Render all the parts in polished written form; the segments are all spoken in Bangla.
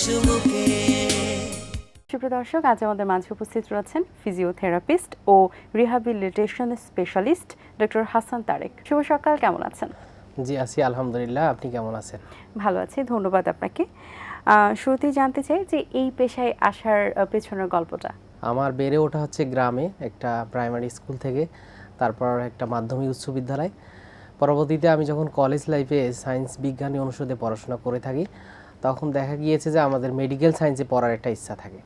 সুমুখে। সুপ্রিয় দর্শক, আজ আমাদের মাঝে উপস্থিত রয়েছেন ফিজিওথেরাপিস্ট ও rehabilitation specialist doctor Hasan Tareq. শুভ সকাল, কেমন আছেন? জি আছি আলহামদুলিল্লাহ, আপনি কেমন আছেন? ভালো আছি, ধন্যবাদ আপনাকে। শুরুতেই জানতে চাই যে এই পেশায় আসার পেছনের গল্পটা। আমার বেড়ে ওঠা হচ্ছে গ্রামে একটা প্রাইমারি স্কুল থেকে, তারপর একটা মাধ্যমিক উচ্চ বিদ্যালয়। পরবর্তীতে আমি যখন কলেজ লাইফে সায়েন্স বিজ্ঞানী অনুষদে পড়াশোনা করে থাকি, তখন দেখা গিয়েছে যে আমাদের মেডিকেল সায়েন্সে পড়ার একটা ইচ্ছা থাকে।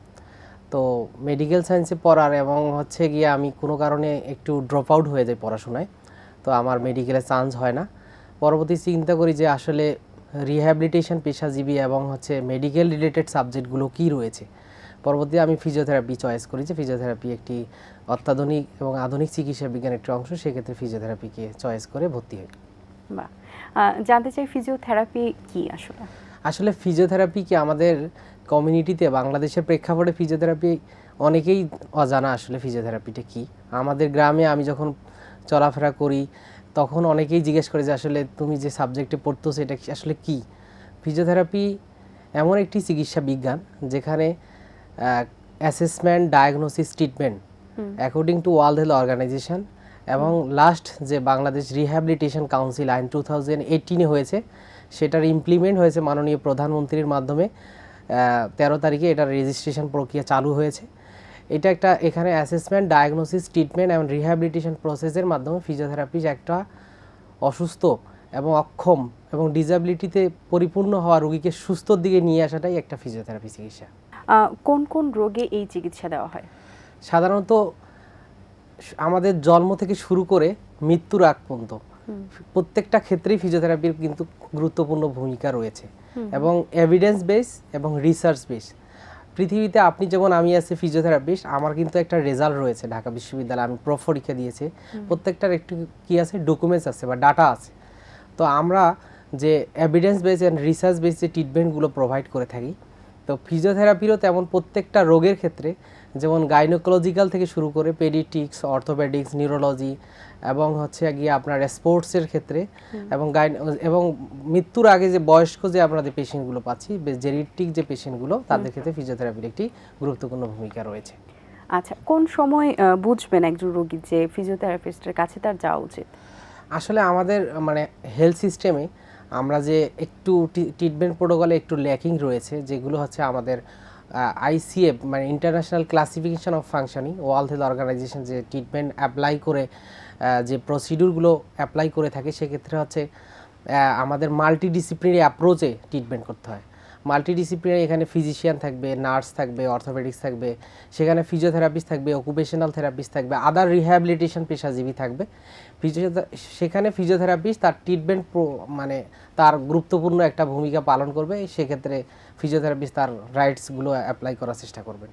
তো মেডিকেল সায়েন্সে পড়ার এবং হচ্ছে গিয়ে আমি কোনো কারণে একটু ড্রপ আউট হয়ে যাই পড়াশোনায়, তো আমার মেডিকেলে চান্স হয় না। পরবর্তী চিন্তা করি যে আসলে রিহ্যাবিলিটেশন পেশাজীবী এবং হচ্ছে মেডিকেল রিলেটেড সাবজেক্টগুলো কী রয়েছে। পরবর্তীতে আমি ফিজিওথেরাপি চয়েস করি, যে ফিজিওথেরাপি একটি অত্যাধুনিক এবং আধুনিক চিকিৎসা বিজ্ঞানের একটি অংশ, সেক্ষেত্রে ফিজিওথেরাপিকে চয়েস করে ভর্তি হই। বাহ, জানতে চাই ফিজিওথেরাপি কি আসলে? আসলে ফিজিওথেরাপি কি আমাদের কমিউনিটিতে, বাংলাদেশের প্রেক্ষাপটে ফিজিওথেরাপি অনেকেই অজানা। আসলে ফিজিওথেরাপিটা কি, আমাদের গ্রামে আমি যখন চলাফেরা করি তখন অনেকেই জিজ্ঞেস করে যে আসলে তুমি যে সাবজেক্টে পড়তেছো এটা আসলে কি। ফিজিওথেরাপি এমন একটি চিকিৎসা বিজ্ঞান যেখানে assessment, diagnosis, treatment according to World Health Organization এবং লাস্ট যে বাংলাদেশ রিহ্যাবিলিটেশন কাউন্সিল আইন 2018 হয়েছে, সেটার ইমপ্লিমেন্ট হয়েছে মাননীয় প্রধানমন্ত্রীর মাধ্যমে। 13 তারিখে এটার রেজিস্ট্রেশন প্রক্রিয়া চালু হয়েছে। এটা একটা এখানে অ্যাসেসমেন্ট, ডায়াগনোসিস, ট্রিটমেন্ট এবং রিহ্যাবিলিটেশন প্রসেসের মাধ্যমে ফিজিওথেরাপি একটা অসুস্থ এবং অক্ষম এবং ডিসএবিলিটিতে পরিপূর্ণ হওয়া রোগীকে সুস্থর দিকে নিয়ে আসাটাই একটা ফিজিওথেরাপি চিকিৎসা। কোন কোন রোগে এই চিকিৎসা দেওয়া হয়? সাধারণত আমাদের জন্ম থেকে শুরু করে মৃত্যুর আগ পর্যন্ত প্রত্যেকটা ক্ষেত্রেই ফিজিওথেরাপির কিন্তু গুরুত্বপূর্ণ ভূমিকা রয়েছে এবং এভিডেন্স বেস এবং রিসার্চ বেস। পৃথিবীতে আপনি যেমন আমি আছি ফিজিওথেরাপিস্ট, আমার কিন্তু একটা রেজাল্ট রয়েছে ঢাকা বিশ্ববিদ্যালয়ে, আমি প্রফ পরীক্ষা দিয়েছি, প্রত্যেকটার একটু কি আছে, ডকুমেন্টস আছে বা ডাটা আছে। তো আমরা যে evidence base and research base যে ট্রিটমেন্টগুলো প্রোভাইড করে থাকি, তো ফিজিওথেরাপিরও তেমন প্রত্যেকটা রোগের ক্ষেত্রে, যেমন গাইনোকোলজিক্যাল থেকে শুরু করে পেডিয়াট্রিক্স, অর্থোপেডিক্স, নিউরোলজি এবং হচ্ছে গিয়ে আপনার স্পোর্টসের ক্ষেত্রে এবং মৃত্যুর আগে যে বয়স্ক যে আপনাদের পেশেন্টগুলো পাচ্ছি, জেরিট্রিক যে পেশেন্টগুলো, তাদের ক্ষেত্রে ফিজিওথেরাপির একটি গুরুত্বপূর্ণ ভূমিকা রয়েছে। আচ্ছা, কোন সময় বুঝবেন একজন রোগী যে ফিজিওথেরাপিস্টের কাছে তার যাওয়া উচিত? আসলে আমাদের মানে হেলথ সিস্টেমে আমরা যে একটু ট্রিটমেন্ট প্রোটোকলে একটু ল্যাকিং রয়েছে, যেগুলো হচ্ছে আমাদের আইসিএফ মানে international classification of functioning, World Health Organization যে ট্রিটমেন্ট অ্যাপ্লাই করে, যে প্রসিডিউরগুলো অ্যাপ্লাই করে থাকে, সেক্ষেত্রে হচ্ছে আমাদের মাল্টিডিসিপ্লিনারি অ্যাপ্রোচে ট্রিটমেন্ট করতে হয়। মাল্টিডিসিপ্লিনারি এখানে ফিজিশিয়ান থাকবে, নার্স থাকবে, অর্থোপেডিক্স থাকবে, সেখানে ফিজিওথেরাপিস্ট থাকবে, অকুপেশনাল থেরাপিস্ট থাকবে, আদার রিহ্যাবিলিটেশন পেশাজীবী থাকবে। সেখানে ফিজিওথেরাপিস্ট তার ট্রিটমেন্ট মানে তার গুরুত্বপূর্ণ একটা ভূমিকা পালন করবে। সেক্ষেত্রে ফিজিওথেরাপিস্ট তার রাইটসগুলো অ্যাপ্লাই করার চেষ্টা করবেন।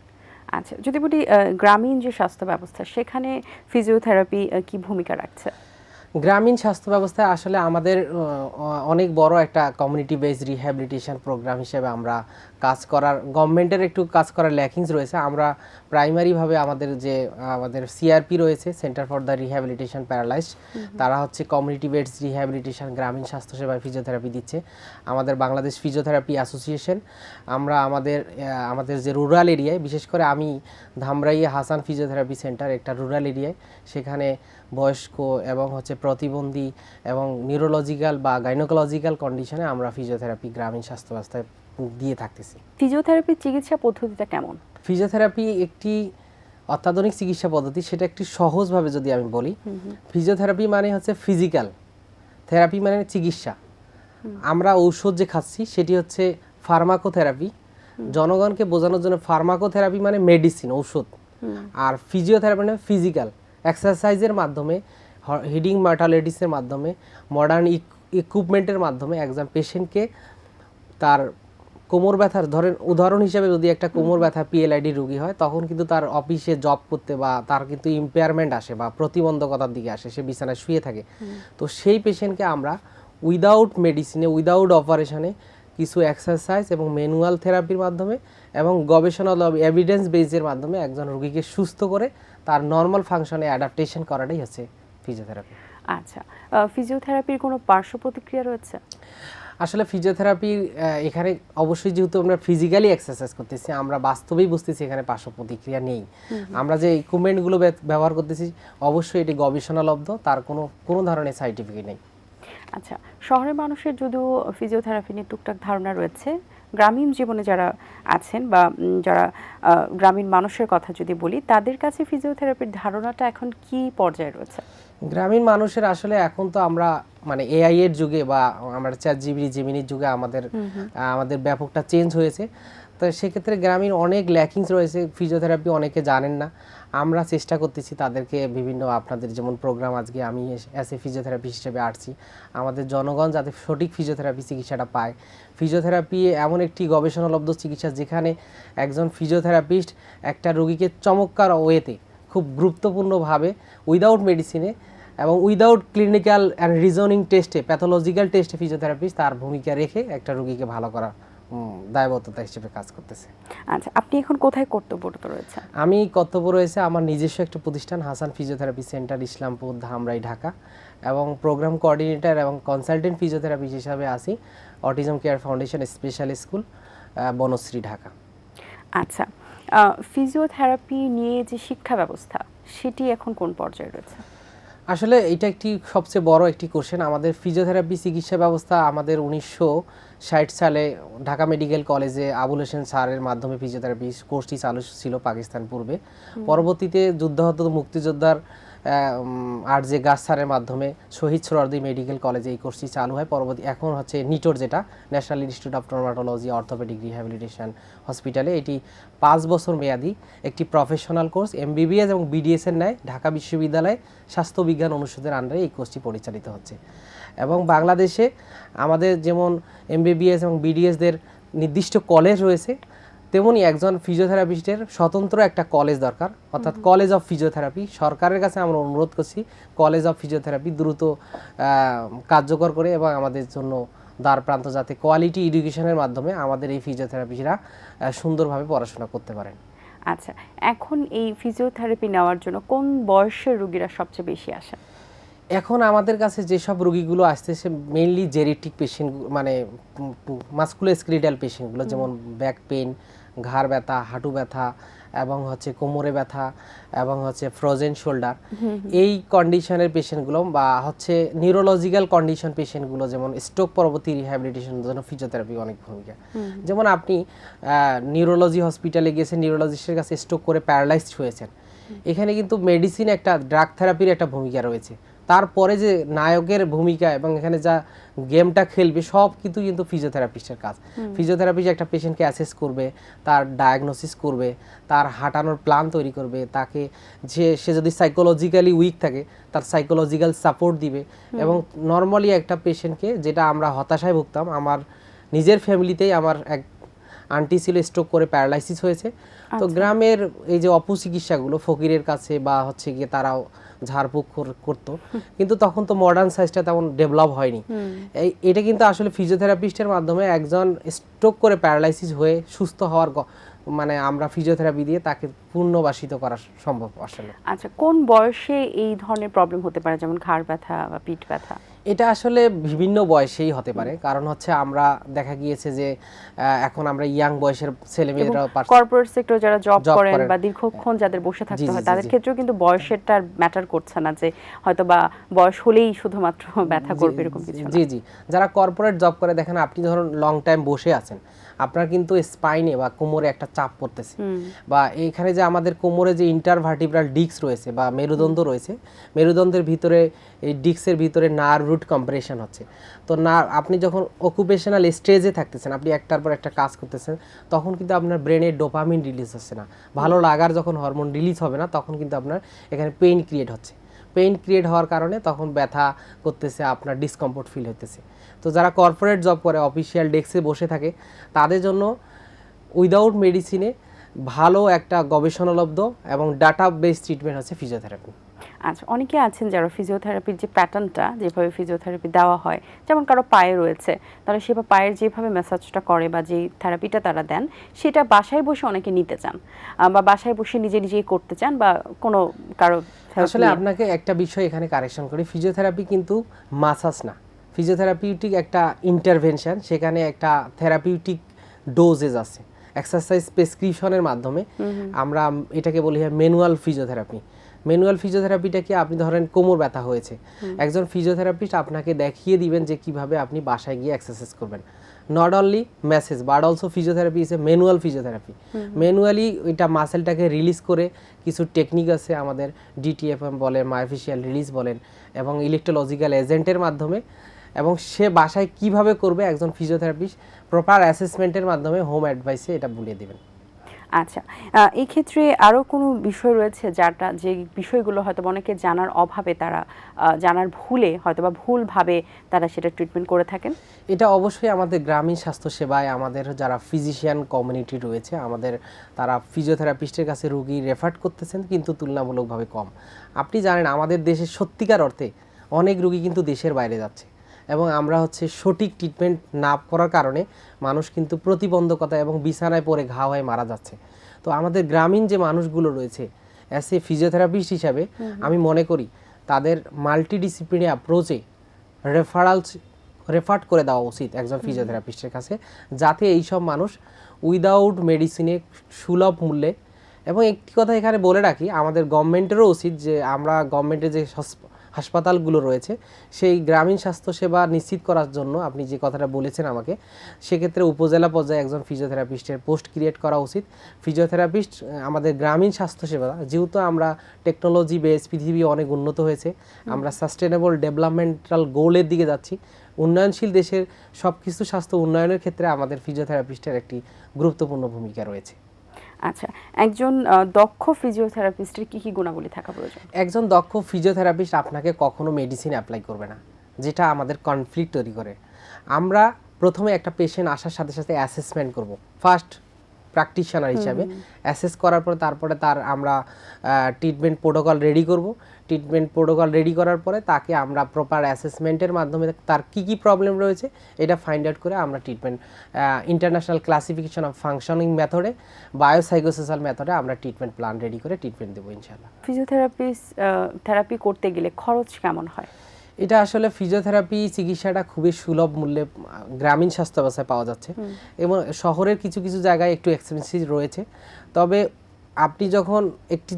আচ্ছা, যদি বলি গ্রামীণ যে স্বাস্থ্য ব্যবস্থা, সেখানে ফিজিওথেরাপি কি ভূমিকা রাখছে? গ্রামীণ স্বাস্থ্য ব্যবস্থায় আসলে আমাদের অনেক বড় একটা কমিউনিটি বেসড রিহ্যাবিলিটেশন প্রোগ্রাম হিসেবে আমরা কাজ করার, গভর্নমেন্টের একটু কাজ করার ল্যাকিংস রয়েছে। আমরা প্রাইমারিভাবে আমাদের সিআরপি রয়েছে, centre for the rehabilitation paralysed, তারা হচ্ছে কমিউনিটি বেসড রিহ্যাবিলিটেশন গ্রামীণ স্বাস্থ্যসেবায় ফিজিওথেরাপি দিচ্ছে। আমাদের বাংলাদেশ ফিজিওথেরাপি অ্যাসোসিয়েশন, আমরা আমাদের যে রুরাল এরিয়ায়, বিশেষ করে আমি ধামরাইয়ে হাসান ফিজিওথেরাপি সেন্টার, একটা রুরাল এরিয়ায়, সেখানে বয়স্ক এবং হচ্ছে প্রতিবন্ধী এবং নিউরোলজিক্যাল বা গাইনোকোলজিক্যাল কন্ডিশনে আমরা ফিজিওথেরাপি গ্রামীণ স্বাস্থ্য ব্যবস্থায় দিয়ে থাকতেছি। ফিজিওথেরাপির চিকিৎসা পদ্ধতিটা কেমন? ফিজিওথেরাপি একটি অত্যাধুনিক চিকিৎসা পদ্ধতি, সেটা একটি সহজভাবে যদি আমি বলি, ফিজিওথেরাপি মানে হচ্ছে ফিজিক্যাল, থেরাপি মানে চিকিৎসা। আমরা ঔষধ যে খাচ্ছি সেটি হচ্ছে ফার্মাকোথেরাপি। জনগণকে বোঝানোর জন্য ফার্মাকোথেরাপি মানে মেডিসিন, ঔষধ, আর ফিজিওথেরাপি মানে ফিজিক্যাল, এক্সারসাইজের মাধ্যমে, হিডিং মডালিটিসের মাধ্যমে, মডার্ন ইকুইপমেন্টের মাধ্যমে একজন পেশেন্টকে তার কোমর ব্যথার, ধরেন উদাহরণ হিসেবে যদি একটা কোমর ব্যথা পিএলআইডি রোগী হয়, তখন কিন্তু তার অফিসে জব করতে বা তার কিন্তু ইম্পেয়ারমেন্ট আসে বা প্রতিবন্ধকতার দিকে আসে, সে বিছানায় শুয়ে থাকে। তো সেই পেশেন্টকে আমরা উইদাউট মেডিসিনে, উইদাউট অপারেশনে কিছু এক্সারসাইজ এবং ম্যানুয়াল থেরাপির মাধ্যমে এবং গবেষণা এভিডেন্স বেসের মাধ্যমে একজন রোগীকে সুস্থ করে তার নর্মাল ফাংশনে অ্যাডাপ্টেশন করাটাই হচ্ছে ফিজিওথেরাপি। আচ্ছা, ফিজিওথেরাপির কোনো পার্শ্ব প্রতিক্রিয়া রয়েছে? আসলে ফিজিওথেরাপি এখানে অবশ্যই যেহেতু আমরা ফিজিক্যালি এক্সারসাইজ করতেছি, আমরা বাস্তবেই বুঝতেছি এখানে পার্শ্ব প্রতিক্রিয়া নেই। আমরা যে ইকুইপমেন্টগুলো ব্যবহার করতেছি অবশ্যই এটি গবেষণালব্ধ, তার কোনো ধরনের সাইন্টিফিক নেই। আচ্ছা, শহরের মানুষের যদিও ফিজিওথেরাপি নিয়ে টুকটাক ধারণা রয়েছে, গ্রামীণ জীবনে যারা আছেন বা যারা গ্রামীণ মানুষের কথা যদি বলি, তাদের কাছে ফিজিওথেরাপির ধারণাটা এখন কি পর্যায়ে রয়েছে? গ্রামীণ মানুষের আসলে এখন তো আমরা মানে এআই এর যুগে বা আমরা চ্যাটজিপিটি জেমিনির যুগে আমাদের ব্যাপকটা চেঞ্জ হয়েছে। তো সেক্ষেত্রে গ্রামীণ অনেক ল্যাকিংস রয়েছে, ফিজিওথেরাপি অনেকে জানেন না। আমরা চেষ্টা করতেছি তাদেরকে বিভিন্ন, আপনাদের যেমন প্রোগ্রাম আজকে আমি অ্যাজ এ ফিজিওথেরাপি হিসেবে আসছি, আমাদের জনগণ যাতে সঠিক ফিজিওথেরাপি চিকিৎসাটা পায়। ফিজিওথেরাপি এমন একটি গবেষণালব্ধ চিকিৎসা যেখানে একজন ফিজিওথেরাপিস্ট একটা রোগীকে চমৎকার ওয়েতে খুব গুরুত্বপূর্ণভাবে উইদাউট মেডিসিনে এবং উইদাউট ক্লিনিক্যাল অ্যান্ড রিজনিং টেস্টে, প্যাথোলজিক্যাল টেস্টে ফিজিওথেরাপিস্ট তার ভূমিকা রেখে একটা রোগীকে ভালো করা দায়বদ্ধতা হিসেবে কাজ করতেছে। আচ্ছা, আপনি এখন কোথায় কর্তব্যরত রয়েছে? আমি কর্তব্য রয়েছে আমার নিজস্ব একটা প্রতিষ্ঠান হাসান ফিজিওথেরাপি সেন্টার, ইসলামপুর, ধামরাই, ঢাকা, এবং প্রোগ্রাম কোঅর্ডিনেটর এবং কনসালটেন্ট ফিজিওথেরাপি হিসাবে আছি autism care foundation special school, Banasree, Dhaka. আচ্ছা, ফিজিওথেরাপি নিয়ে যে শিক্ষা ব্যবস্থা সেটি এখন কোন পর্যায়ে রয়েছে? আসলে এটা একটি সবচেয়ে বড় একটি কোশ্চেন। আমাদের ফিজিওথেরাপি চিকিৎসা ব্যবস্থা আমাদের 1960 সালে ঢাকা মেডিকেল কলেজে আবুল হোসেন স্যারের মাধ্যমে ফিজিওথেরাপি কোর্সটি চালু ছিল পাকিস্তান পূর্বে। পরবর্তীতে যুদ্ধাহত মুক্তিযোদ্ধার আরজে গাছ স্যারের মাধ্যমে শহীদ সোহরাওয়ার্দী মেডিকেল কলেজে এই কোর্সটি চালু হয়। এখন হচ্ছে নিটোর, যেটা national institute of traumatology orthopaedic rehabilitation হসপিটালে, এটি 5 বছর মেয়াদী একটি প্রফেশনাল কোর্স। এমবিবিএস এবং বিডিএস এর ন্যায় ঢাকা বিশ্ববিদ্যালয় স্বাস্থ্য বিজ্ঞান অনুষদের আন্ডারে এই কোর্সটি পরিচালিত হচ্ছে। এবং বাংলাদেশে আমাদের যেমন এমবিবিএস এবং বিডিএসদের নির্দিষ্ট কলেজ রয়েছে, তেমনি একজন ফিজিওথেরাপিস্টের স্বতন্ত্র একটা কলেজ দরকার, অর্থাৎ কলেজ অফ ফিজিওথেরাপি। সরকারের কাছে আমরা অনুরোধ করছি কলেজ অফ ফিজিওথেরাপি দ্রুত কার্যকর করে এবং আমাদের জন্য দ্বার প্রান্ত, যাতে কোয়ালিটি এডুকেশনের মাধ্যমে আমাদের এই ফিজিওথেরাপিস্টরা সুন্দরভাবে পড়াশোনা করতে পারেন। আচ্ছা, এখন এই ফিজিওথেরাপি নেওয়ার জন্য কোন বয়সের রোগীরা সবচেয়ে বেশি আসেন? এখন আমাদের কাছে যেসব রোগীগুলো আসতেছে মেইনলি জেরিটিক পেশেন্ট, মানে মাসকুলোস্কেলিটাল পেশেন্টগুলো, যেমন ব্যাক পেইন, ঘাড় ব্যথা, হাঁটু ব্যথা, এবং হচ্ছে কোমরে ব্যথা, এবং হচ্ছে ফ্রোজেন শোল্ডার, এই কন্ডিশনের পেশেন্টগুলো, বা হচ্ছে নিউরোলজিক্যাল কন্ডিশন পেশেন্টগুলো, যেমন স্ট্রোক পরবর্তী রিহ্যাবিলিটেশনের জন্য ফিজিওথেরাপি অনেক ভূমিকা। যেমন আপনি নিউরোলজি হসপিটালে গিয়েছেন, নিউরোলজিস্টের কাছে স্ট্রোক করে প্যারালাইজড হয়েছেন, এখানে কিন্তু মেডিসিন একটা ড্রাগ থেরাপির একটা ভূমিকা রয়েছে। তারপরে যে নায়কের ভূমিকা এবং এখানে যা গেমটা খেলবে সব কিন্তু ফিজিওথেরাপিস্টের কাজ। ফিজিওথেরাপিস্ট একটা পেশেন্টকে অ্যাসেস করবে, তার ডায়াগনোসিস করবে, তার হাঁটানোর প্ল্যান তৈরি করবে, তাকে সে যদি সাইকোলজিক্যালি উইক থাকে তার সাইকোলজিক্যাল সাপোর্ট দিবে। এবং নর্মালি একটা পেশেন্টকে, যেটা আমরা হতাশায় ভুগতাম, আমার নিজের ফ্যামিলিতেই আমার এক আন্টি ছিল স্ট্রোক করে প্যারালাইসিস হয়েছে। তো গ্রামের এই যে অপচিকিৎসাগুলো ফকিরের কাছে বা হচ্ছে গিয়ে তারাও ঝাড়ফুঁক করতো, কিন্তু তখন তো মডার্ন সায়েন্সটা তেমন ডেভেলপ হয়নি। এটা কিন্তু আসলে ফিজিওথেরাপিস্টের মাধ্যমে একজন স্ট্রোক করে প্যারালাইসিস হয়ে সুস্থ হওয়ার মানে আমরা ফিজিওথেরাপি দিয়ে তাকে পুনর্বাসিত করা সম্ভব আসলে। আচ্ছা, কোন বয়সে এই ধরনের প্রবলেম হতে পারে, যেমন ঘাড় ব্যথা বা পিঠ ব্যথা? এটা আসলে বিভিন্ন বয়সেই হতে পারে, কারণ হচ্ছে আমরা দেখা গিয়েছে যে এখন আমরা ইয়াং বয়সের ছেলেমেয়েরা, কর্পোরেট সেক্টর যারা জব করেন বা দীর্ঘক্ষণ যাদের বসে থাকতে হয়, তাদের ক্ষেত্রেও কিন্তু বয়সেরটা ম্যাটার করছে না, যে হয়তো বা বয়স হলেই শুধুমাত্র ব্যথা করবে এরকম কিছু না। জি, যারা কর্পোরেট জব করে, দেখেন আপনি ধরুন লং টাইম বসে আছেন, আপনার কিন্তু স্পাইনে বা কোমরে একটা চাপ পড়তেছে, বা এইখানে যে আমাদের কোমরে যে ইন্টারভার্টিব্রাল ডিস্ক রয়েছে বা মেরুদণ্ড রয়েছে, মেরুদণ্ডের ভিতরে এই ডিস্কের ভিতরে নার্ভ রুট কম্প্রেশন হচ্ছে। তো আপনি যখন অকুপেশনাল স্টেজে থাকতেছেন, আপনি একটার পর একটা কাজ করতেছেন, তখন কিন্তু আপনার ব্রেনে ডোপামিন রিলিজ হচ্ছে না, ভালো লাগার যখন হরমোন রিলিজ হবে না, তখন কিন্তু আপনার এখানে পেইন ক্রিয়েট হচ্ছে। পেইন ক্রিয়েট হওয়ার কারণে তখন ব্যথা করতেছে, আপনার ডিসকমফোর্ট ফিল হতেছে। তো যারা কর্পোরেট জব করে, অফিসিয়াল ডেস্কে বসে থাকে, তাদের জন্য উইদাউট মেডিসিনে ভালো একটা গবেষণালব্ধ এবং ডাটা বেস ট্রিটমেন্ট হচ্ছে ফিজিওথেরাপি। আচ্ছা, অনেকে আছেন যারা ফিজিওথেরাপির যে প্যাটার্নটা, যেভাবে ফিজিওথেরাপি দেওয়া হয়, যেমন কারো পায়ে রয়েছে, তাহলে সে পায়ের যেভাবে ম্যাসাজটা করে বা যে থেরাপিটা তারা দেন, সেটা বাসায় বসে অনেকে নিতে চান বা বাসায় বসে নিজেই করতে চান, বা কোনো কারো। আসলে আপনাকে একটা বিষয় এখানে কারেকশন করি, ফিজিওথেরাপি কিন্তু মাসাজ না, ফিজিওথেরাপিউটিক একটা ইন্টারভেনশন, সেখানে একটা থেরাপিউটিক ডোজেজ আছে, এক্সারসাইজ প্রেসক্রিপশনের মাধ্যমে আমরা এটাকে বলি ম্যানুয়াল ফিজিওথেরাপি। ম্যানুয়াল ফিজিওথেরাপিটা কি, আপনি ধরেন কোমর ব্যথা হয়েছে, একজন ফিজিওথেরাপিস্ট আপনাকে দেখিয়ে দিবেন যে কিভাবে আপনি বাসায় গিয়ে এক্সারসাইজ করবেন। Not only message but also physiotherapy is a manual physiotherapy. Manually ওইটা মাসেলটাকে রিলিজ করে কিছু টেকনিক আছে আমাদের, ডিটিএফএম বলেন, মায়োফেশিয়াল রিলিজ বলেন, এবং ইলেকট্রোলজিক্যাল এজেন্টের মাধ্যমে, এবং সে বাসায় কিভাবে করবে একজন ফিজিওথেরাপিস্ট প্রপার অ্যাসেসমেন্টের মাধ্যমে হোম অ্যাডভাইসে এটা বলে দিবেন। আচ্ছা, এই ক্ষেত্রে আরও কোনো বিষয় রয়েছে যে বিষয়গুলো হয়তো অনেকে জানার অভাবে তারা জানার ভুলে হয়তো বা ভুলভাবে তারা সেটা ট্রিটমেন্ট করে থাকেন? এটা অবশ্যই আমাদের গ্রামীণ স্বাস্থ্যসেবায় আমাদের যারা ফিজিশিয়ান কমিউনিটি রয়েছে, তারা ফিজিওথেরাপিস্টের কাছে রোগী রেফার করতেছেন কিন্তু তুলনামূলকভাবে কম। আপনি জানেন আমাদের দেশে সত্যিকার অর্থে অনেক রোগী কিন্তু দেশের বাইরে যাচ্ছে, এবং আমরা সঠিক ট্রিটমেন্ট না করার কারণে মানুষ কিন্তু প্রতিবন্ধকতা এবং বিছানায় পড়ে ঘা হয়ে মারা যাচ্ছে। তো আমাদের গ্রামীণ যে মানুষগুলো রয়েছে, অ্যাজ এ ফিজিওথেরাপিস্ট হিসাবে আমি মনে করি তাদের মাল্টিডিসিপ্লিনারি অ্যাপ্রোচে রেফার করে দেওয়া উচিত একজন ফিজিওথেরাপিস্টের কাছে, যাতে এইসব মানুষ উইদাউট মেডিসিনে সুলভ মূল্যে, এবং একটি কথা এখানে বলে রাখি, আমাদের গভর্নমেন্টেরও উচিত যে আমরা গভর্নমেন্টের যে হাসপাতালগুলো রয়েছে সেই গ্রামীণ স্বাস্থ্যসেবা নিশ্চিত করার জন্য আপনি যে কথাটা বলেছেন আমাকে, সেক্ষেত্রে উপজেলা পর্যায়ে একজন ফিজিওথেরাপিস্টের পোস্ট ক্রিয়েট করা উচিত। ফিজিওথেরাপিস্ট আমাদের গ্রামীণ স্বাস্থ্যসেবা, যেহেতু আমরা টেকনোলজি বেস, পৃথিবী অনেক উন্নত হয়েছে, আমরা সাস্টেনেবল ডেভেলপমেন্টাল গোলের দিকে যাচ্ছি, উন্নয়নশীল দেশের সব কিছু স্বাস্থ্য উন্নয়নের ক্ষেত্রে আমাদের ফিজিওথেরাপিস্টের একটি গুরুত্বপূর্ণ ভূমিকা রয়েছে। আচ্ছা, একজন দক্ষ ফিজিওথেরাপিস্টের কি কি গুণাবলী থাকা প্রয়োজন? একজন দক্ষ ফিজিওথেরাপিস্ট আপনাকে কখনো মেডিসিন অ্যাপ্লাই করবে না, যেটা আমাদের কনফ্লিক্ট তৈরি করে। আমরা প্রথমে একটা পেশেন্ট আসার সাথে সাথে অ্যাসেসমেন্ট করব, ফার্স্ট প্র্যাকটিশনার হিসাবে অ্যাসেস করার পরে তারপরে আমরা ট্রিটমেন্ট প্রোটোকল রেডি করব। ট্রিটমেন্ট প্রোটোকল রেডি করার পরে তাকে আমরা প্রপার অ্যাসেসমেন্টের মাধ্যমে তার কি কি প্রবলেম রয়েছে এটা ফাইন্ড আউট করে আমরা treatment international classification of functioning মেথডে, বায়োসাইকোসোশ্যাল মেথডে আমরা ট্রিটমেন্ট প্ল্যান রেডি করে ট্রিটমেন্ট দেবো ইনশাআল্লাহ। থেরাপি করতে গেলে খরচ কেমন হয়? এটা আসলে ফিজিওথেরাপি চিকিৎসাটা খুবই সুলভ মূল্যে গ্রামীণ স্বাস্থ্য ব্যবস্থায় পাওয়া যাচ্ছে, এবং শহরের কিছু কিছু জায়গায় একটু এক্সপেন্সিভ রয়েছে। তবে আপনি যখন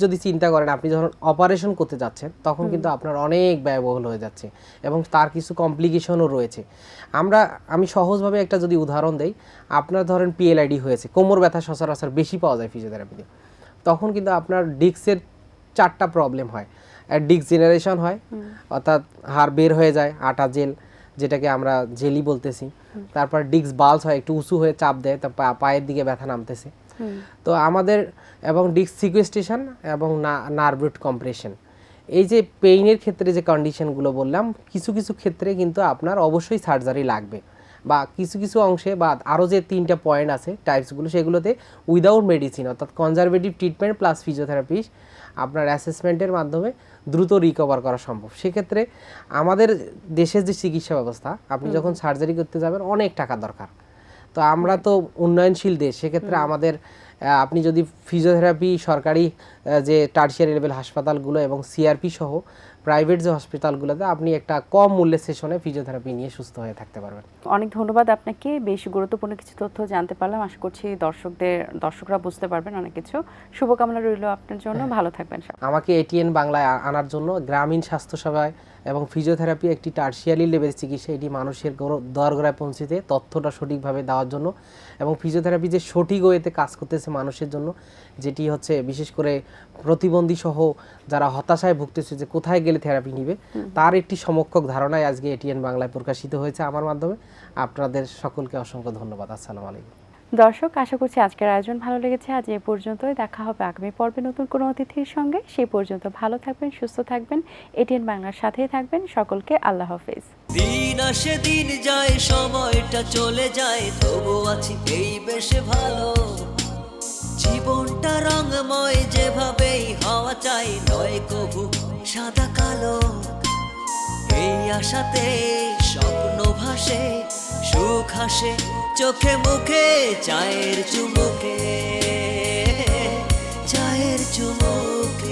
যদি চিন্তা করেন, আপনি যখন অপারেশন করতে যাচ্ছেন তখন কিন্তু আপনার অনেক ব্যয়বহুল হয়ে যাচ্ছে, এবং তার কিছু কমপ্লিকেশনও রয়েছে। আমি সহজভাবে একটা যদি উদাহরণ দেই, আপনার ধরেন পিএলআইডি হয়েছে, কোমর ব্যথা সচরাচর বেশি পাওয়া যায় ফিজিওথেরাপিতে, তখন কিন্তু আপনার ডিস্কের 4টা প্রবলেম হয়। ডিস্ক জেনারেশন হয়, অর্থাৎ হাড় বের হয়ে যায়, আটা জেল, যেটাকে আমরা জেলি বলতেছি। তারপর ডিস্ক বালস হয়, একটু উঁচু হয়ে চাপ দেয়, তো পায়ের দিকে ব্যথা নামতেছে। তো আমাদের এবং ডিস্ক সিকুয়েস্টেশন এবং নার্ভ রুট কম্প্রেশন, এই যে পেইনের ক্ষেত্রে যে কন্ডিশনগুলো বললাম, কিছু কিছু ক্ষেত্রে কিন্তু আপনার অবশ্যই সার্জারি লাগবে, বা কিছু কিছু অংশে বা আরও যে 3টা পয়েন্ট আছে টাইপসগুলো, সেগুলোতে উইদাউট মেডিসিন অর্থাৎ কনজারভেটিভ ট্রিটমেন্ট প্লাস ফিজিওথেরাপি আপনার অ্যাসেসমেন্টের মাধ্যমে দ্রুত রিকভার করা সম্ভব। সেক্ষেত্রে আমাদের দেশের যে চিকিৎসা ব্যবস্থা, আপনি যখন সার্জারি করতে যাবেন অনেক টাকা দরকার। তো আমরা তো উন্নয়নশীল দেশ, সেক্ষেত্রে আমাদের আপনি যদি ফিজিওথেরাপি সরকারি যে টার্সিয়ারি লেভেল হাসপাতালগুলো এবং সিআরপি সহ প্রাইভেট যে হসপিটালগুলোতে আপনি একটা কম মূল্যের সেশনে ফিজিওথেরাপি নিয়ে সুস্থ হয়ে থাকতে পারবেন। অনেক ধন্যবাদ আপনাকে, বেশ গুরুত্বপূর্ণ কিছু তথ্য জানতে পারলাম। আশা করছি দর্শকরা বুঝতে পারবেন অনেক কিছু। শুভকামনা রইল আপনার জন্য, ভালো থাকবেন। আমাকে এটিএন বাংলায় আনার জন্য, গ্রামীণ স্বাস্থ্যসেবায় এবং ফিজিওথেরাপি একটি টার্সিয়ারি লেভেল চিকিৎসা, এটি মানুষের দোরগোড়ায় পৌঁছতে, তথ্যটা সঠিকভাবে দেওয়ার জন্য, এবং ফিজিওথেরাপি যে সঠিক ওয়েতে কাজ করতেছে মানুষের জন্য, যেটি বিশেষ করে প্রতিবন্ধী সহ যারা হতাশায় ভুগতেছে যে কোথায় গেলে থেরাপি নিবে, তার একটি সমকক্ষ ধারণায় আজকে এটিএন বাংলায় প্রকাশিত হয়েছে আমার মাধ্যমে। আপনাদের সকলকে অসংখ্য ধন্যবাদ। আসসালামু আলাইকুম। দর্শক, আশা করছি আজকের আয়োজন ভালো লেগেছে। আজ এ পর্যন্তই, দেখা হবে আগামী পর্বে নতুন কোনো অতিথির সঙ্গে। সেই পর্যন্ত ভালো থাকবেন, সুস্থ থাকবেন, এটিএন বাংলার সাথেই থাকবেন। সকলকে আল্লাহ হাফেজ। দিন আসে দিন যায়, সময়টা চলে যায়, তবু আছি এই বেশ ভালো। জীবনটা রঙময়, যেভাবেই হওয়া চাই, নয় কবু সাদা কালো। এই আশাতে স্বপ্ন ভাসে, সুখ হাসে চোখে মুখে, চায়ের চুমুকে, চায়ের চুমুকে।